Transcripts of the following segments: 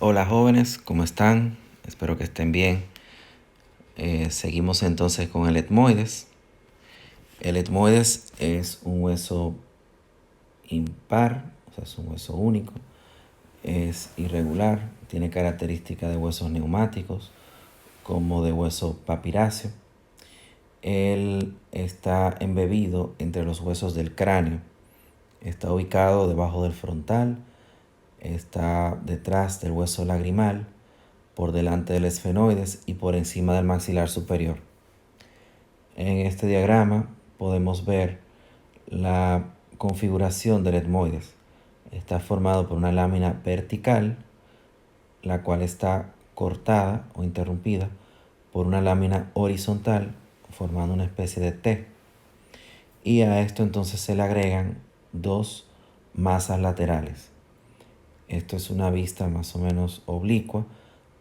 Hola jóvenes, ¿cómo están? Espero que estén bien. Seguimos entonces con el etmoides. El etmoides es un hueso impar, o sea, es un hueso único. Es irregular, tiene características de huesos neumáticos, como de hueso papiráceo. Él está embebido entre los huesos del cráneo. Está ubicado debajo del frontal, está detrás del hueso lagrimal, por delante del esfenoides y por encima del maxilar superior. En este diagrama podemos ver la configuración del etmoides. Está formado por una lámina vertical, la cual está cortada o interrumpida por una lámina horizontal, formando una especie de T. Y a esto entonces se le agregan dos masas laterales. Esto es una vista más o menos oblicua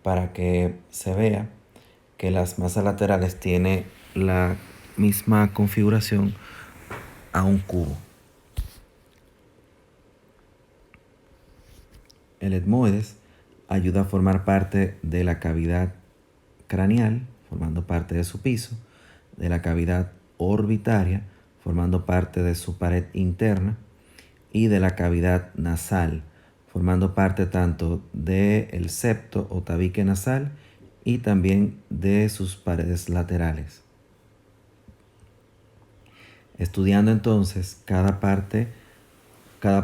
para que se vea que las masas laterales tienen la misma configuración a un cubo. El etmoides ayuda a formar parte de la cavidad craneal, formando parte de su piso, de la cavidad orbitaria, formando parte de su pared interna, y de la cavidad nasal, formando parte tanto del septo o tabique nasal y también de sus paredes laterales. Estudiando entonces cada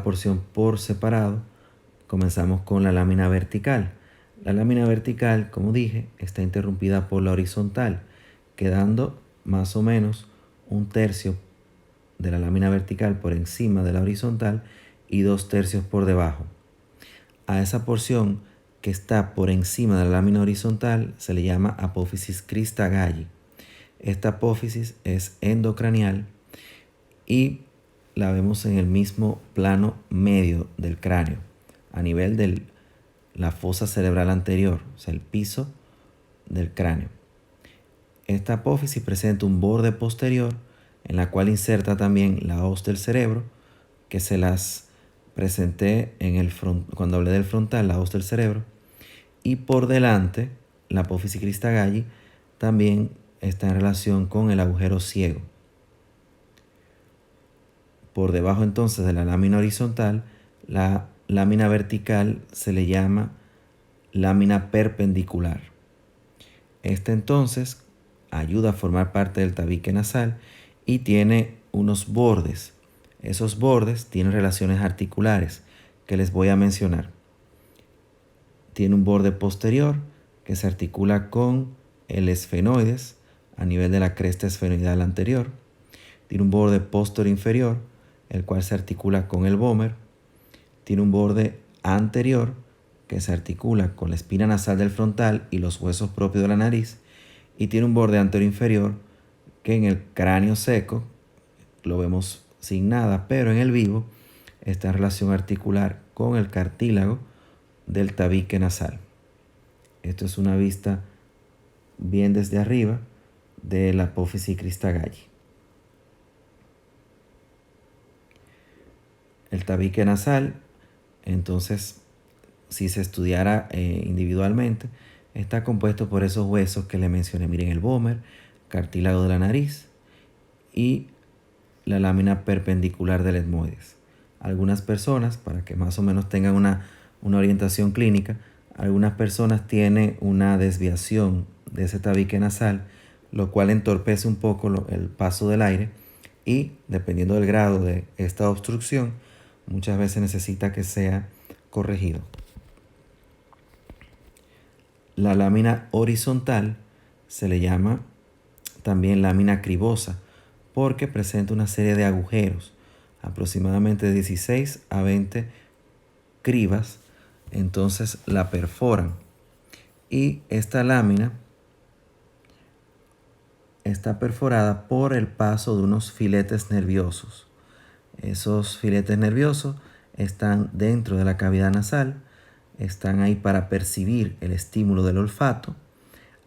porción por separado, comenzamos con la lámina vertical. La lámina vertical, como dije, está interrumpida por la horizontal, quedando más o menos un tercio de la lámina vertical por encima de la horizontal y 2/3 por debajo. A esa porción que está por encima de la lámina horizontal se le llama apófisis crista galli. Esta apófisis es endocraneal y la vemos en el mismo plano medio del cráneo, a nivel de la fosa cerebral anterior, o sea, el piso del cráneo. Esta apófisis presenta un borde posterior en la cual inserta también la hoz del cerebro, que se las presenté cuando hablé del frontal, la hoz del cerebro, y por delante, la apófisis crista galli también está en relación con el agujero ciego. Por debajo entonces de la lámina horizontal, la lámina vertical se le llama lámina perpendicular. Esta entonces ayuda a formar parte del tabique nasal y tiene unos bordes. Esos bordes tienen relaciones articulares que les voy a mencionar. Tiene un borde posterior que se articula con el esfenoides a nivel de la cresta esfenoidal anterior. Tiene un borde posterior inferior, el cual se articula con el vómer. Tiene un borde anterior que se articula con la espina nasal del frontal y los huesos propios de la nariz. Y tiene un borde anterior inferior que en el cráneo seco lo vemos sin nada, pero en el vivo está en relación articular con el cartílago del tabique nasal. Esto es una vista bien desde arriba de la apófisis crista galli. El tabique nasal, entonces, si se estudiara individualmente, está compuesto por esos huesos que le mencioné. Miren, el vómer, cartílago de la nariz y la lámina perpendicular del etmoides. Algunas personas, para que más o menos tengan una orientación clínica, algunas personas tienen una desviación de ese tabique nasal, lo cual entorpece un poco el paso del aire y, dependiendo del grado de esta obstrucción, muchas veces necesita que sea corregido. La lámina horizontal se le llama también lámina cribosa porque presenta una serie de agujeros, aproximadamente de 16 a 20 cribas, entonces la perforan. Y esta lámina está perforada por el paso de unos filetes nerviosos. Esos filetes nerviosos están dentro de la cavidad nasal, están ahí para percibir el estímulo del olfato,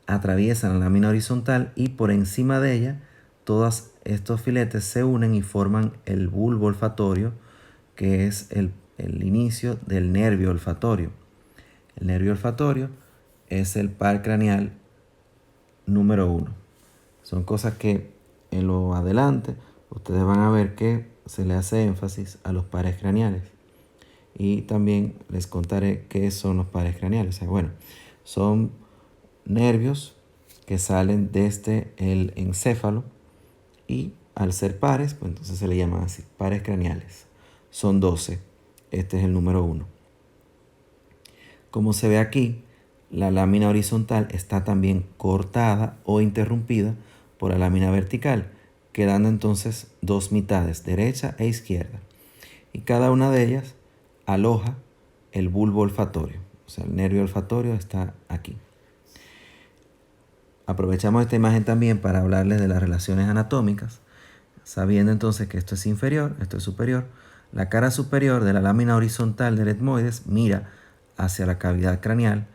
atraviesan la lámina horizontal y por encima de ella todos estos filetes se unen y forman el bulbo olfatorio, que es el inicio del nervio olfatorio. El nervio olfatorio es el par craneal número 1. Son cosas que en lo adelante ustedes van a ver que se le hace énfasis a los pares craneales. Y también les contaré qué son los pares craneales. O sea, bueno, son nervios que salen desde el encéfalo y al ser pares, pues entonces se le llaman así, pares craneales. Son 12. Este es el número 1. Como se ve aquí, la lámina horizontal está también cortada o interrumpida por la lámina vertical, quedando entonces dos mitades, derecha e izquierda. Y cada una de ellas aloja el bulbo olfatorio. O sea, el nervio olfatorio está aquí. Aprovechamos esta imagen también para hablarles de las relaciones anatómicas. Sabiendo entonces que esto es inferior, esto es superior, la cara superior de la lámina horizontal del etmoides mira hacia la cavidad craneal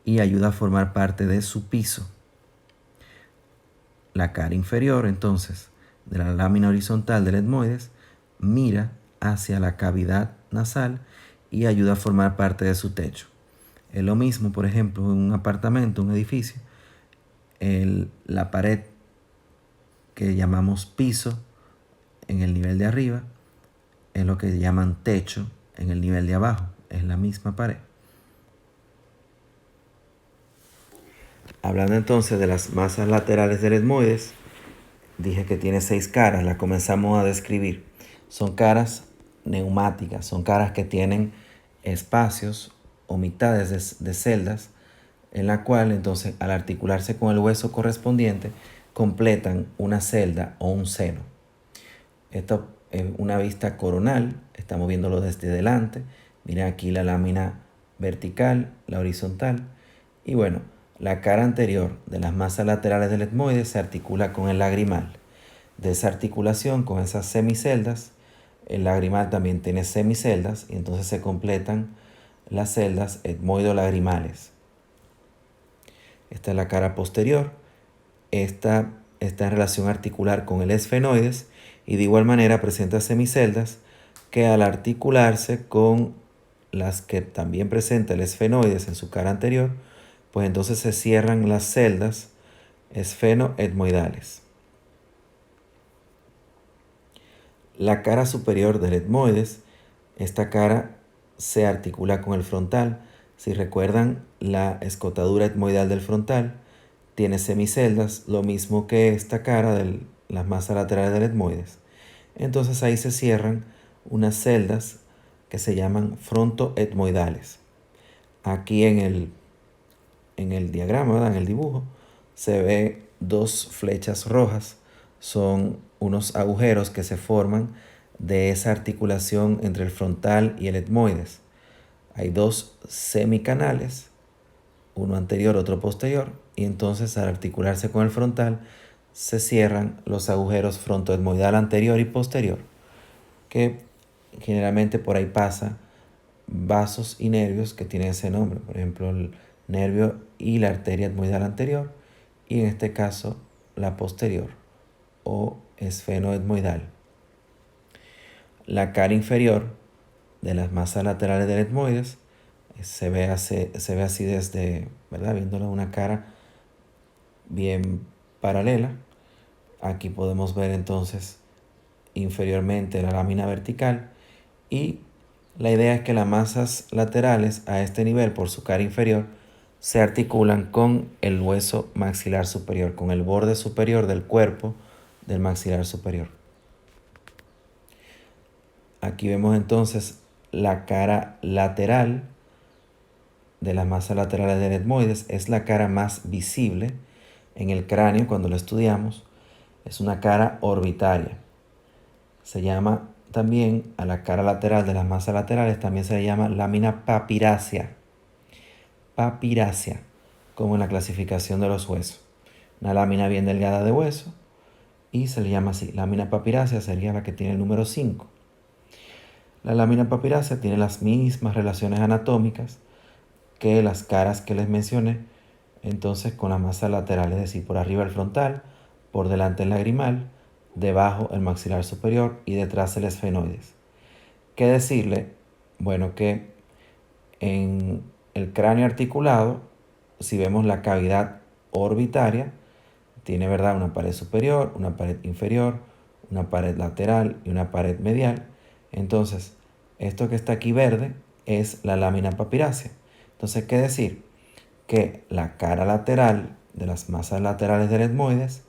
y ayuda a formar parte de su piso. La cara inferior, entonces, de la lámina horizontal del etmoides mira hacia la cavidad nasal y ayuda a formar parte de su techo. Es lo mismo, por ejemplo, en un apartamento, un edificio, la pared que llamamos piso en el nivel de arriba es lo que llaman techo en el nivel de abajo. Es la misma pared. Hablando entonces de las masas laterales del etmoides, dije que tiene 6 caras, las comenzamos a describir. Son caras neumáticas, son caras que tienen espacios o mitades de celdas en la cual entonces al articularse con el hueso correspondiente completan una celda o un seno. Esto es una vista coronal, estamos viéndolo desde delante. Miren aquí la lámina vertical, la horizontal. Y bueno, la cara anterior de las masas laterales del etmoide se articula con el lagrimal. De esa articulación con esas semiceldas, el lagrimal también tiene semiceldas y entonces se completan las celdas etmoido-lagrimales. Esta es la cara posterior. Esta está en relación articular con el esfenoides y de igual manera presenta semiceldas que al articularse con las que también presenta el esfenoides en su cara anterior, pues entonces se cierran las celdas esfenoetmoidales. La cara superior del etmoides, esta cara se articula con el frontal. Si recuerdan, la escotadura etmoidal del frontal tiene semiceldas, lo mismo que esta cara de las masas laterales del etmoides. Entonces ahí se cierran unas celdas que se llaman frontoetmoidales. Aquí en el diagrama, ¿verdad? En el dibujo, se ve dos flechas rojas. Son unos agujeros que se forman de esa articulación entre el frontal y el etmoides. Hay dos semicanales, uno anterior, otro posterior, y entonces al articularse con el frontal se cierran los agujeros frontoetmoidal anterior y posterior, que generalmente por ahí pasa vasos y nervios que tienen ese nombre, por ejemplo el nervio y la arteria etmoidal anterior y en este caso la posterior o esfenoetmoidal. La cara inferior de las masas laterales del etmoides se ve así desde, ¿verdad? Viéndolo una cara bien paralela. Aquí podemos ver entonces inferiormente la lámina vertical y la idea es que las masas laterales a este nivel por su cara inferior se articulan con el hueso maxilar superior, con el borde superior del cuerpo del maxilar superior. Aquí vemos entonces la cara lateral de las masas laterales del etmoides. Es la cara más visible en el cráneo cuando lo estudiamos. Es una cara orbitaria. Se llama también a la cara lateral de las masas laterales, también se le llama lámina papirácea. Papirácea, como en la clasificación de los huesos. Una lámina bien delgada de hueso y se le llama así. Lámina papirácea sería la que tiene el número 5. La lámina papirácea tiene las mismas relaciones anatómicas que las caras que les mencioné, entonces con la masa lateral, es decir, por arriba el frontal, por delante el lagrimal, debajo el maxilar superior y detrás el esfenoides. ¿Qué decirle? Bueno, que en el cráneo articulado, si vemos la cavidad orbitaria, tiene, ¿verdad?, una pared superior, una pared inferior, una pared lateral y una pared medial. Entonces, esto que está aquí verde es la lámina papirácea. Entonces, ¿qué decir? Que la cara lateral de las masas laterales del etmoides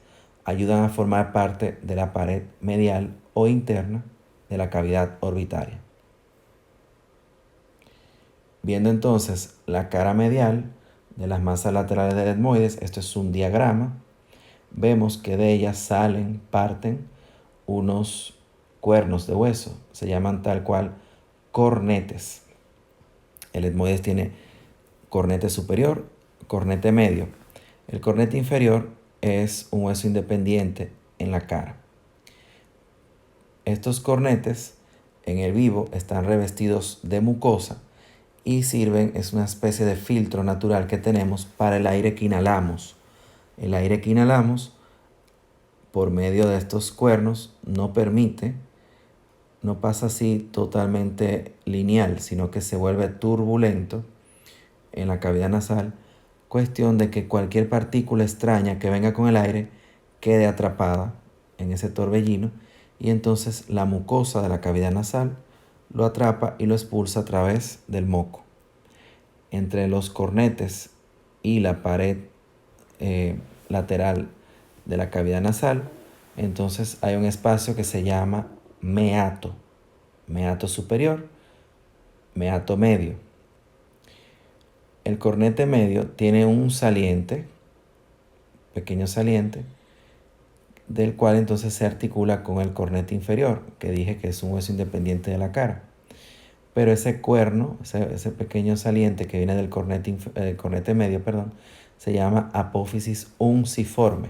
ayudan a formar parte de la pared medial o interna de la cavidad orbitaria. Viendo entonces la cara medial de las masas laterales del etmoides, esto es un diagrama, vemos que de ellas parten unos cuernos de hueso, se llaman tal cual cornetes. El etmoides tiene cornete superior, cornete medio. El cornete inferior es un hueso independiente en la cara. Estos cornetes en el vivo están revestidos de mucosa y sirven, es una especie de filtro natural que tenemos para el aire que inhalamos. El aire que inhalamos por medio de estos cuernos no pasa así totalmente lineal, sino que se vuelve turbulento en la cavidad nasal, cuestión de que cualquier partícula extraña que venga con el aire quede atrapada en ese torbellino y entonces la mucosa de la cavidad nasal lo atrapa y lo expulsa a través del moco. Entre los cornetes y la pared lateral de la cavidad nasal, entonces hay un espacio que se llama meato, meato superior, meato medio. El cornete medio tiene un saliente, pequeño saliente, del cual entonces se articula con el cornete inferior, que dije que es un hueso independiente de la cara. Pero ese cuerno, ese pequeño saliente que viene del cornete medio, se llama apófisis unciforme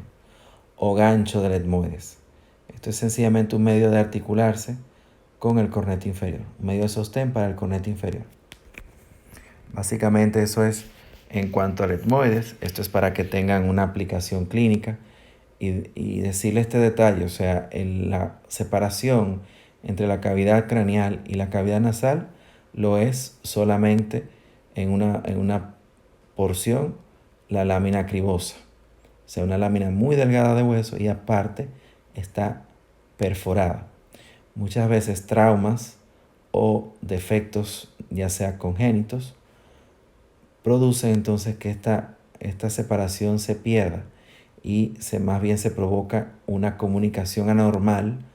o gancho del etmoides. Esto es sencillamente un medio de articularse con el cornete inferior, un medio de sostén para el cornete inferior. Básicamente eso es en cuanto al etmoides. Esto es para que tengan una aplicación clínica y decirle este detalle, o sea, la separación entre la cavidad craneal y la cavidad nasal lo es solamente en una porción, la lámina cribosa, o sea, una lámina muy delgada de hueso y aparte está perforada. Muchas veces traumas o defectos, ya sea congénitos, produce entonces que esta separación se pierda y más bien se provoca una comunicación anormal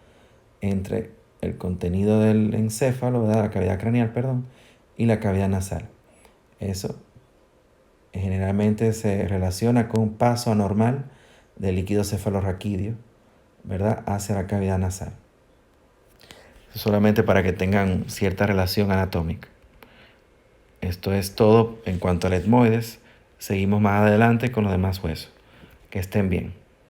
entre el contenido del encéfalo, ¿verdad?, la cavidad craneal, y la cavidad nasal. Eso generalmente se relaciona con un paso anormal del líquido cefalorraquídeo, ¿verdad?, hacia la cavidad nasal. Solamente para que tengan cierta relación anatómica. Esto es todo en cuanto al etmoides. Seguimos más adelante con los demás huesos. Que estén bien.